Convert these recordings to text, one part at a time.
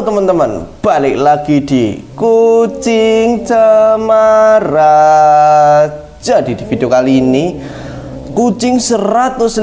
Halo teman-teman, balik lagi di Kucing Cemara. Jadi di video kali ini kucing 150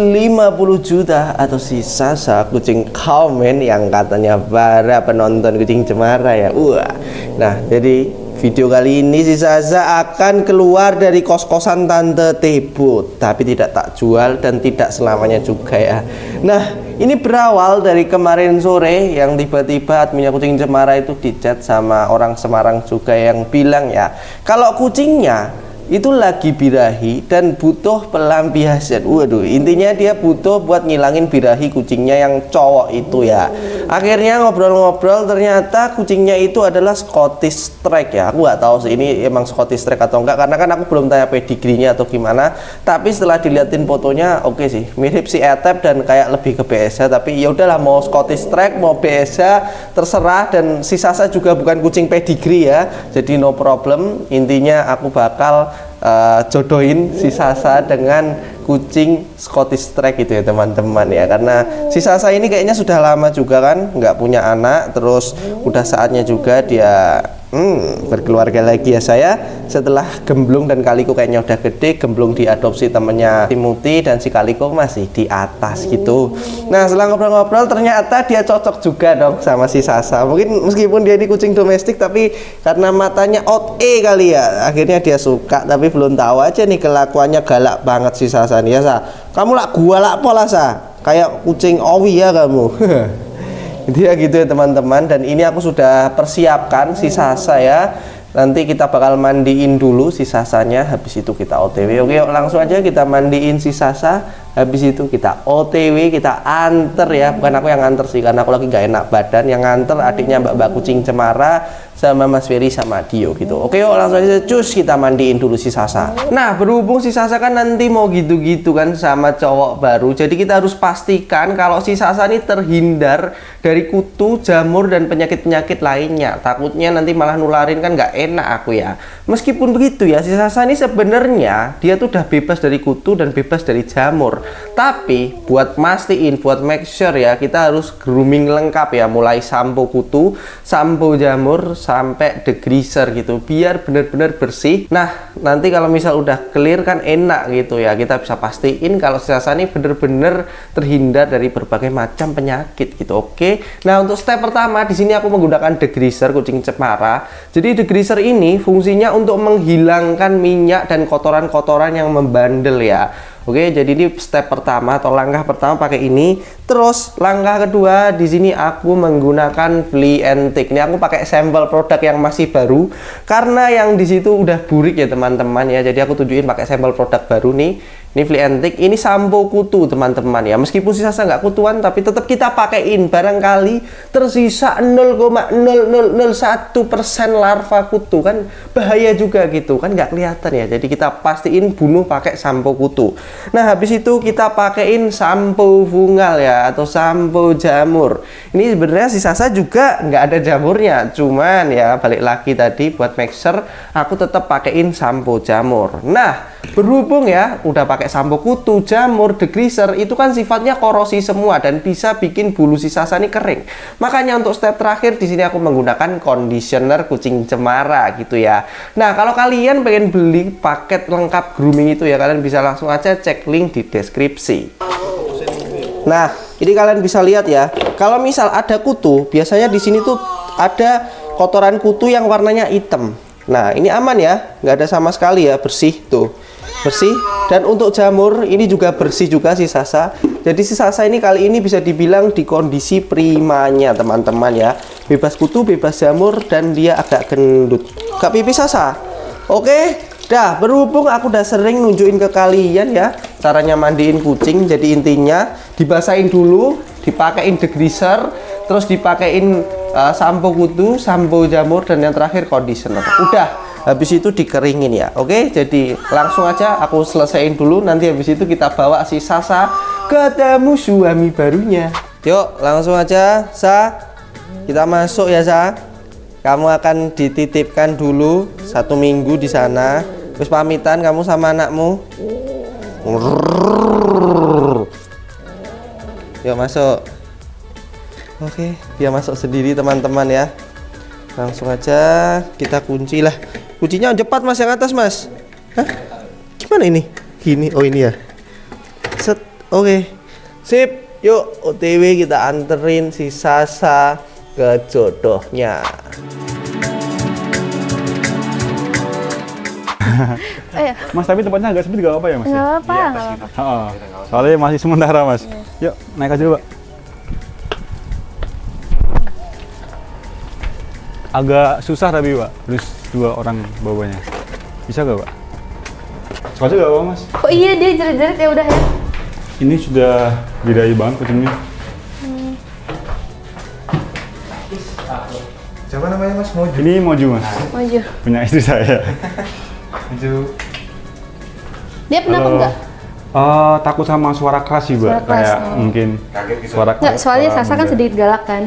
juta atau si Sasa kucing komen yang katanya para penonton Kucing Cemara ya. Wah. Nah, jadi video kali ini si Sasa akan keluar dari kos-kosan Tante Tebo, tapi tidak tak jual dan tidak selamanya juga ya. Nah, ini berawal dari kemarin sore yang tiba-tiba adminnya Kucing Cemara itu dicat sama orang Semarang juga yang bilang ya, kalau kucingnya itu lagi birahi dan butuh pelampiasan. Waduh, intinya dia butuh buat ngilangin birahi kucingnya yang cowok itu ya. Akhirnya ngobrol-ngobrol, ternyata kucingnya itu adalah Scottish Strike ya. Aku nggak tahu sih ini emang Scottish Strike atau enggak, karena kan aku belum tanya pedigrinya atau gimana. Tapi setelah diliatin fotonya, oke sih, mirip si Etep dan kayak lebih ke BSA. Tapi ya udahlah, mau Scottish Strike mau BSA terserah, dan si Sasa juga bukan kucing pedigri ya. Jadi no problem. Intinya aku bakal jodohin si Sasa dengan kucing Scottish Strike gitu ya teman-teman ya, karena si Sasa ini kayaknya sudah lama juga kan nggak punya anak, terus udah saatnya juga dia berkeluarga lagi ya saya, setelah Gemblung dan Kaliko kayaknya udah gede. Gemblung diadopsi temennya Timothy dan si Kaliko masih di atas gitu. Nah, setelah ngobrol-ngobrol ternyata dia cocok juga dong sama si Sasa. Mungkin meskipun dia ini kucing domestik, tapi karena matanya out kali ya, akhirnya dia suka. Tapi belum tahu aja nih kelakuannya galak banget si Sasa nih ya. Sa, kamu lah gua lah pola Sa, kayak kucing owi ya kamu. Dia gitu ya teman-teman, dan ini aku sudah persiapkan si Sasa ya. Nanti kita bakal mandiin dulu si Sasanya, habis itu kita OTW. Oke, langsung aja kita mandiin si Sasa, habis itu kita OTW, kita anter ya. Bukan aku yang anter sih, karena aku lagi gak enak badan. Yang anter adiknya Mbak Kucing Cemara sama Mas Ferry sama Dio gitu. Oke, yuk langsung aja cus kita mandiin dulu si Sasa. Nah, berhubung si Sasa kan nanti mau gitu-gitu kan sama cowok baru, jadi kita harus pastikan kalau si Sasa ini terhindar dari kutu, jamur, dan penyakit-penyakit lainnya. Takutnya nanti malah nularin, kan nggak enak aku ya. Meskipun begitu ya, si Sasa ini sebenarnya dia tuh udah bebas dari kutu dan bebas dari jamur. Tapi buat mastiin, buat make sure ya, kita harus grooming lengkap ya, mulai sampo kutu, sampo jamur, sampai degreaser gitu, biar bener-bener bersih. Nah, nanti kalau misal udah clear kan enak gitu ya, kita bisa pastiin kalau si Sasa ini bener-bener terhindar dari berbagai macam penyakit gitu. Oke. Nah, untuk step pertama di sini aku menggunakan degreaser Kucing Cemara. Jadi degreaser ini fungsinya untuk menghilangkan minyak dan kotoran-kotoran yang membandel ya. Oke, jadi ini step pertama atau langkah pertama pakai ini. Terus langkah kedua di sini aku menggunakan Flea and Tick. Ini aku pakai sampel produk yang masih baru karena yang di situ udah burik ya teman-teman ya. Jadi aku tunjukin pakai sampel produk baru nih. Ini Flea and Tick, ini sampo kutu teman-teman ya. Meskipun si Sasa nggak kutuan, tapi tetap kita pakein. Barangkali tersisa 0,0001% larva kutu, kan bahaya juga gitu kan, nggak kelihatan ya. Jadi kita pastiin bunuh pakai sampo kutu. Nah, habis itu kita pakein sampo fungal ya, atau sampo jamur. Ini sebenarnya si Sasa juga nggak ada jamurnya, cuman ya balik lagi tadi buat make sure aku tetap pakein sampo jamur. Nah, berhubung ya udah pakai sampo kutu, jamur, degreaser, itu kan sifatnya korosi semua dan bisa bikin bulu si Sasa ini kering. Makanya untuk step terakhir di sini aku menggunakan conditioner Kucing Cemara gitu ya. Nah, kalau kalian pengen beli paket lengkap grooming itu ya, kalian bisa langsung aja cek link di deskripsi. Nah, ini kalian bisa lihat ya. Kalau misal ada kutu, biasanya di sini tuh ada kotoran kutu yang warnanya hitam. Nah, ini aman ya, nggak ada sama sekali ya, bersih tuh. Bersih. Dan untuk jamur ini juga bersih juga si Sasa. Jadi si Sasa ini kali ini bisa dibilang di kondisi primanya teman-teman ya. Bebas kutu, bebas jamur, dan dia agak gendut. Gak pipis Sasa? Oke. Dah, berhubung aku udah sering nunjukin ke kalian ya caranya mandiin kucing. Jadi intinya dibasahin dulu, dipakein degreaser, terus dipakein sampo kutu, sampo jamur, dan yang terakhir conditioner. Udah, habis itu dikeringin ya. Oke, jadi langsung aja aku selesaiin dulu. Nanti habis itu kita bawa si Sasa ketemu suami barunya. Yuk, langsung aja Sa, kita masuk ya Sa. Kamu akan dititipkan dulu 1 minggu di sana. Terus pamitan kamu sama anakmu. Yuk masuk. Oke, dia masuk sendiri teman-teman ya. Langsung aja kita kunci lah. Kuncinya cepat Mas, yang atas Mas. Hah? Gimana ini? Gini, oh ini ya. Set, oke. Sip, yuk OTW kita anterin si Sasa ke jodohnya. Mas, tapi tempatnya agak sempit gak apa ya Mas? Nggak apa-apa, nggak apa-apa. Soalnya masih sementara Mas. Yuk, naik aja Pak. Agak susah tapi Pak, harus 2 orang bawanya. Bisa gak Pak? Soalnya gak apa Mas? Oh iya, dia jerit-jerit ya udah ya. Ini sudah bidai banget kucingnya. Siapa namanya Mas? Moju. Ini Moju Mas, Maju. punya istri saya. Moju. Dia kenapa enggak? Takut sama suara keras sih Mbak, Suara keras, kayak mungkin suara Enggak, soalnya Sasa kan muda. sedikit galak kan.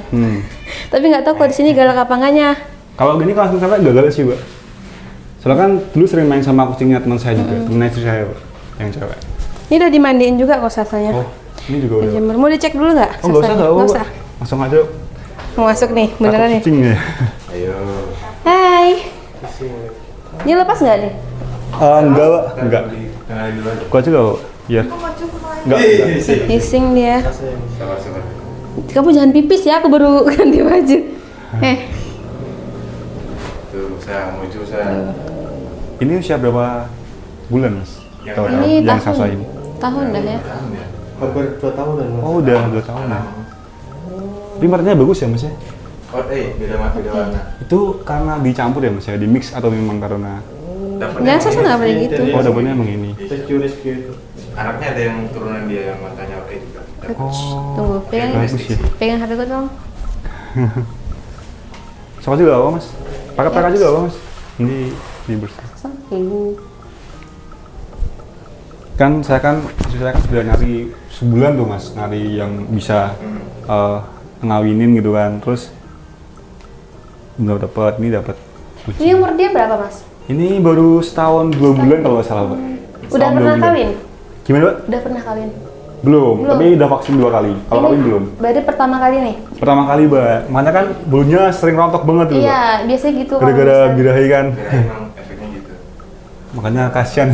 Tapi nggak tahu kalau di sini galak apa enggaknya. Kalau gini kalau langsung sampai gagal sih Mbak. Soalnya kan dulu sering main sama kucingnya teman saya juga, temen istri saya Mbak, yang cewek. Ini udah dimandiin juga kok Sasanya. Oh, ini juga udah. Dijemur. Mau dicek dulu nggak? Oh nggak usah, Sasanya? nggak usah. apa-apa. Langsung aja. Mau masuk nih, beneran Takut nih. kucing ya. Ayo. Hai. Ini lepas nggak nih? Enggak Pak, enggak. Gua aja nggak Pak. Iya. Enggak. Bising dia. Kamu jangan pipis ya, aku baru ganti baju. Tuh, saya Moju saya. Ini usia berapa bulan Mas? Ini yang tahun. Sasa ini. Tahun dah ya. Hampir 2 tahunan Mas. Oh udah 2 tahun ya. Tapi warnanya bagus ya Mas ya? Oh, beda warna. Itu karena dicampur ya Mas ya, di mix atau memang karena Nggak, Sasa nggak boleh gitu. oh dapetnya emang ini. Anaknya ada yang turunan dia yang matanya oke juga. Oh. Tunggu, pegang, Bagus ya. pegang HP ku dong. Sama juga apa Mas? Pakai juga apa Mas? Ini bersih. Kan saya kan sudah nyari sebulan tuh Mas, nyari yang bisa ngawinin gitu kan. Terus belum dapat, ini dapat. Ini umur dia berapa Mas? Ini baru setahun 2 bulan kalau nggak salah Pak. Udah Setahun, 2 pernah bulan. kawin? Gimana Pak? Udah pernah kawin? Belum, Belum. tapi udah vaksin 2 kali. Kalau Ini kawin belum. Berarti pertama kali nih? Pertama kali Mbak, makanya kan bulunya sering rontok banget tuh Mbak. Iya, biasanya gitu. kalau Gara-gara misalnya- birahi kan. Emang efeknya gitu. Makanya kasihan.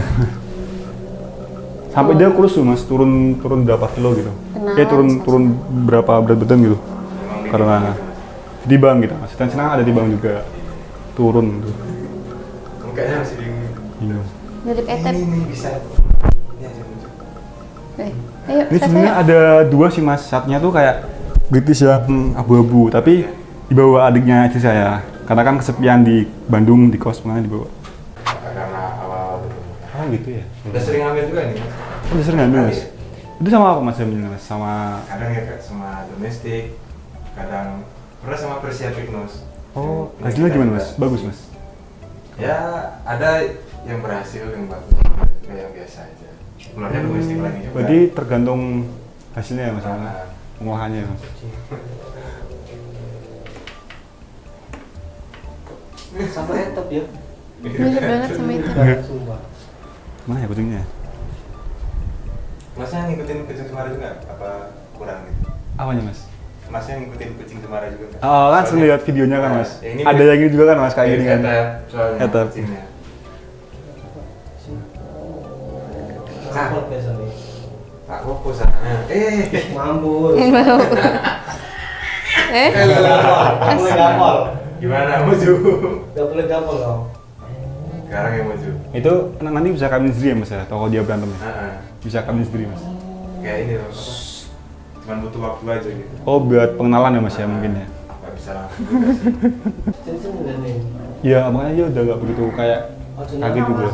Sampai dia kurus tuh Mas, turun berapa kilo gitu. Kenapa, turun berapa berat badan gitu. Karena dibang gitu Mas. Dan senang ada dibang juga. Turun tuh. Mukanya masih bingung. Iya. Mirip Etep. Ini bisa. Ini aja Moju. Ayo, Ini sebenarnya ada 2 sih Mas. Satunya tuh kayak British ya, abu-abu. Tapi dibawa adiknya istri saya. Karena kan kesepian di Bandung di kos, makanya dibawa. Karena awal gitu. Oh gitu ya. Udah sering hamil juga nih. Oh, udah sering ngambil Mas. Itu sama apa Mas hamilnya Mas? Sama Kadang ya Kak, sama domestik, kadang pernah sama Persia Pignus. oh, hasilnya gimana Mas? Bagus Mas. Ya, ada yang berhasil, yang bagus, yang biasa aja. Keluarnya domestik lagi juga. Berarti tergantung hasilnya ya Mas, Nah, pengolahannya ya Mas. Sama etop ya. Mirip banget sama itu. Sumpah. Mana ya kucingnya? Masnya ngikutin kucing cemara juga? Apa kurang gitu? Apanya Mas? Masnya ngikutin kucing cemara juga nggak? Oh kan sering Soalnya- lihat videonya kan Mas. Ya, ini Ada mirip- yang gitu juga kan Mas, kayak gini kan. Etep, soalnya Etep. kucingnya. Kapot biasanya. Tak fokus sana. Mampus. Eh? Gak boleh gapol. Gimana Moju? Gak boleh gapol kau. Sekarang yang Moju. Itu nanti bisa kawin sendiri ya Mas ya, kalau dia berantem ya? Heeh. Bisa kawin sendiri Mas. Kayak ini loh. Cuman butuh waktu aja gitu. Oh buat pengenalan ya Mas ya mungkin ya? Nggak bisa langsung. Cincin udah nih. Iya, makanya dia udah gak begitu kayak kaget gitu ya.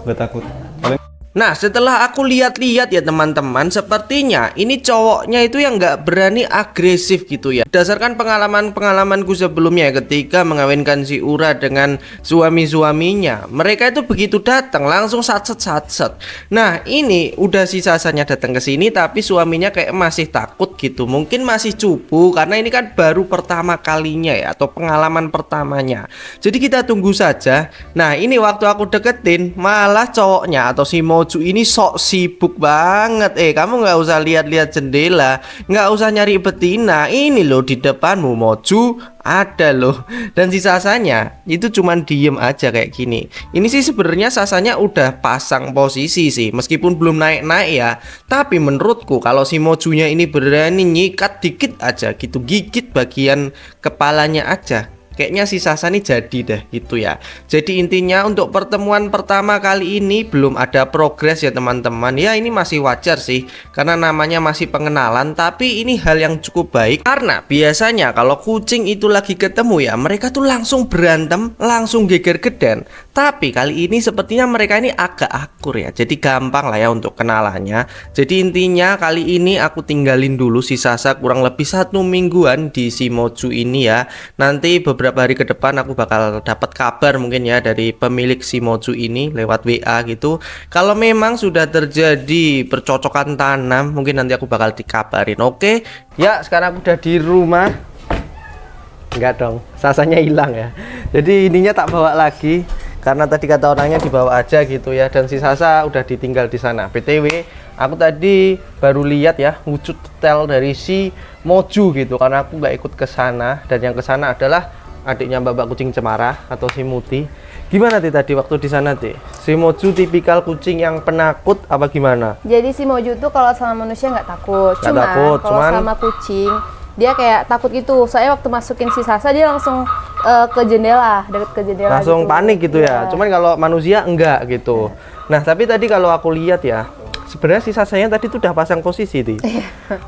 Gak takut. Paling Nah, setelah aku lihat-lihat ya teman-teman, sepertinya ini cowoknya itu yang nggak berani agresif gitu ya. Berdasarkan pengalamanku sebelumnya ketika mengawinkan si Ura dengan suami-suaminya, mereka itu begitu datang langsung satset. Nah, ini udah si Sasanya datang ke sini tapi suaminya kayak masih takut gitu. Mungkin masih cupu karena ini kan baru pertama kalinya ya, atau pengalaman pertamanya. Jadi kita tunggu saja. Nah, ini waktu aku deketin malah cowoknya atau si Mojo Moju ini sok sibuk banget. Kamu nggak usah lihat-lihat jendela, nggak usah nyari betina. Ini loh di depanmu Moju ada loh. Dan si Sasanya itu cuman diem aja kayak gini. Ini sih sebenarnya Sasanya udah pasang posisi sih, meskipun belum naik-naik ya. Tapi menurutku kalau si Mojunya ini berani nyikat dikit aja gitu, gigit bagian kepalanya aja, kayaknya si Sasa nih jadi deh gitu ya. Jadi intinya untuk pertemuan pertama kali ini belum ada progres ya teman-teman. Ya ini masih wajar sih, karena namanya masih pengenalan. Tapi ini hal yang cukup baik, karena biasanya kalau kucing itu lagi ketemu ya, mereka tuh langsung berantem, langsung geger geden. Tapi kali ini sepertinya mereka ini agak akur ya, jadi gampang lah ya untuk kenalannya. Jadi intinya kali ini aku tinggalin dulu si Sasa kurang lebih 1 mingguan di si Moju ini ya. Nanti beberapa hari ke depan aku bakal dapat kabar mungkin ya dari pemilik si Moju ini lewat WA gitu. Kalau memang sudah terjadi percocokan tanam, mungkin nanti aku bakal dikabarin. Oke ya, sekarang aku udah di rumah. Enggak dong, Sasanya hilang ya. Jadi ininya tak bawa lagi, karena tadi kata orangnya dibawa aja gitu ya. Dan si Sasa udah ditinggal di sana. BTW aku tadi baru lihat ya wujud detail dari si Moju gitu, karena aku nggak ikut ke sana. Dan yang ke sana adalah adiknya Mbak Kucing Cemara atau si Muti. Gimana tadi waktu di sana si Moju tipikal kucing yang penakut apa gimana? Jadi si Moju tuh kalau sama manusia nggak takut. Takut, Kalau sama kucing dia kayak takut gitu. Soalnya waktu masukin si Sasa dia langsung ke jendela, deket ke jendela. Langsung gitu. panik gitu ya. Cuman kalau manusia enggak gitu. Nah tapi tadi kalau aku lihat ya, sebenarnya si Sasanya tadi tuh udah pasang posisi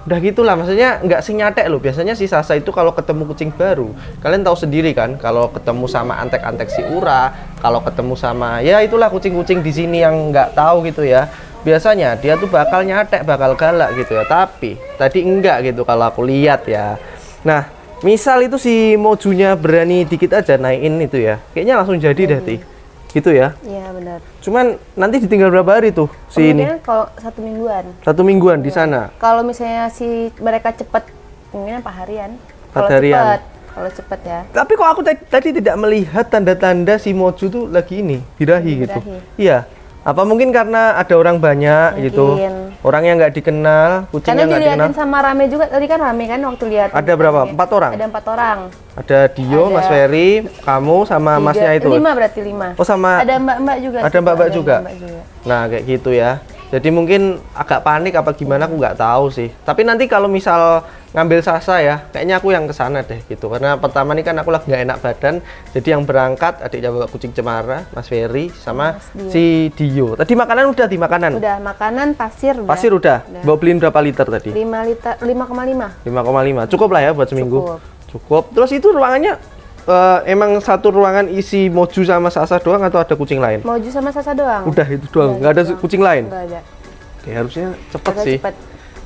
udah gitulah, maksudnya nggak senyatek loh. Biasanya si Sasa itu kalau ketemu kucing baru, kalian tahu sendiri kan, kalau ketemu sama antek-antek si Ura, kalau ketemu sama ya itulah kucing-kucing di sini yang nggak tahu gitu ya, biasanya dia tuh bakal nyatek, bakal galak gitu ya. Tapi tadi enggak gitu kalau aku lihat ya. Nah misal itu si Mojunya berani dikit aja naikin itu ya, kayaknya langsung jadi deh gitu ya. Iya benar. Cuman nanti ditinggal berapa hari tuh si ini? Kalau 1 mingguan. 1 mingguan di sana. Kalau misalnya si mereka cepet, mungkin 4 harian. 4 harian. Kalau cepet ya. Tapi kok aku tadi tidak melihat tanda-tanda si Moju tuh lagi ini birahi gitu. Iya. Apa mungkin karena ada orang banyak gitu, orang yang nggak dikenal, kucingnya nggak dikenal. Karena dilihatin sama rame juga, tadi kan rame kan waktu lihat. Ada berapa? 4 orang? Ada 4 orang. Ada Dio, Mas Ferry, kamu sama 3, masnya itu. 5 berarti 5. Oh sama. Ada mbak-mbak juga. Ada mbak-mbak juga. Mbak juga. Nah kayak gitu ya. Jadi mungkin agak panik apa gimana aku nggak tahu sih. Tapi nanti kalau misal ngambil Sasa ya, kayaknya aku yang kesana deh gitu. Karena pertama nih kan aku lagi nggak enak badan. Jadi yang berangkat adiknya Bapak Kucing Cemara, Mas Ferry sama si Dio. Tadi makanan udah di makanan? Udah, makanan pasir udah. Pasir udah. Bawa beliin berapa liter tadi? 5 liter, 5,5. 5,5. Cukup lah ya buat seminggu. Cukup. Terus itu ruangannya emang satu ruangan isi Moju sama Sasa doang atau ada kucing lain? Moju sama Sasa doang. Udah itu doang, nggak ada kucing lain? Nggak ada. Oke, harusnya cepet Agak sih. cepet.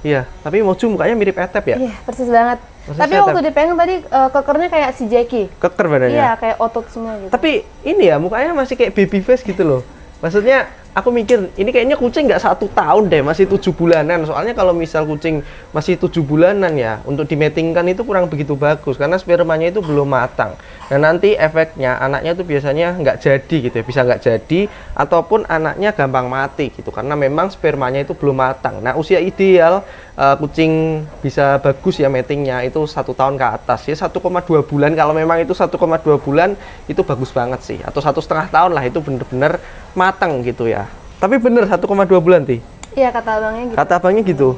Iya, tapi Moju mukanya mirip Etep ya? Iya, persis banget. Persis Tapi Etep. waktu dipegang tadi kekernya kayak si Jackie. Keker badannya? Iya, kayak otot semua gitu. Tapi ini ya, mukanya masih kayak baby face gitu loh. Maksudnya aku mikir ini kayaknya kucing nggak 1 tahun deh, masih 7 bulanan. Soalnya kalau misal kucing masih 7 bulanan ya, untuk dimatingkan itu kurang begitu bagus karena spermanya itu belum matang. Nah nanti efeknya anaknya itu biasanya nggak jadi gitu ya, bisa nggak jadi ataupun anaknya gampang mati gitu karena memang spermanya itu belum matang. Nah usia ideal kucing bisa bagus ya matingnya itu 1 tahun ke atas ya, 1,2 bulan. Kalau memang itu 1,2 bulan itu bagus banget sih, atau 1,5 tahun lah itu bener-bener matang gitu ya. Tapi bener 1,2 bulan Ti? Iya, kata abangnya gitu. Kata abangnya gitu.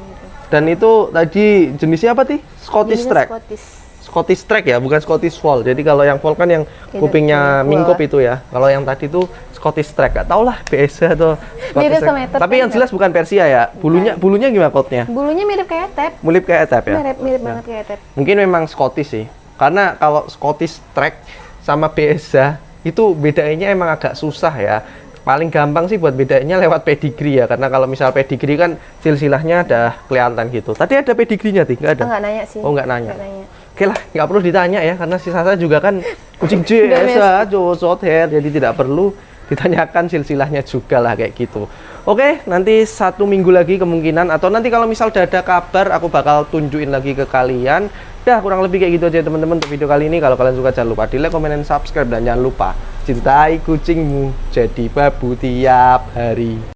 Dan itu tadi jenisnya apa Ti? Scottish Track. Scottish Track ya, bukan Scottish Fold. Jadi kalau yang Fold kan yang kupingnya mingkup itu ya. Kalau yang tadi itu Scottish Track. Gak tau lah biasa atau Scottish Track. Tapi yang jelas bukan Persia ya. Bulunya gimana coatnya? Bulunya mirip kayak Etep. Mirip kayak Etep ya? Mirip banget kayak Etep. Mungkin memang Scottish sih. Karena kalau Scottish Track sama Biasa itu bedanya emang agak susah ya. Paling gampang sih buat bedanya lewat pedigree ya, karena kalau misal pedigree kan silsilahnya udah kelihatan gitu. Tadi ada pedigreenya Ti? Nggak ada? Nggak nanya sih. Oh nggak nanya. Oke lah, nggak perlu ditanya ya, karena si Sasa juga kan kucing biasa, short hair, jadi tidak perlu ditanyakan silsilahnya juga lah kayak gitu. Oke, nanti 1 minggu lagi kemungkinan, atau nanti kalau misal udah ada kabar aku bakal tunjukin lagi ke kalian. Dah kurang lebih kayak gitu aja teman-teman untuk video kali ini. Kalau kalian suka jangan lupa di like, komen, dan subscribe, dan jangan lupa cintai kucingmu jadi babu tiap hari.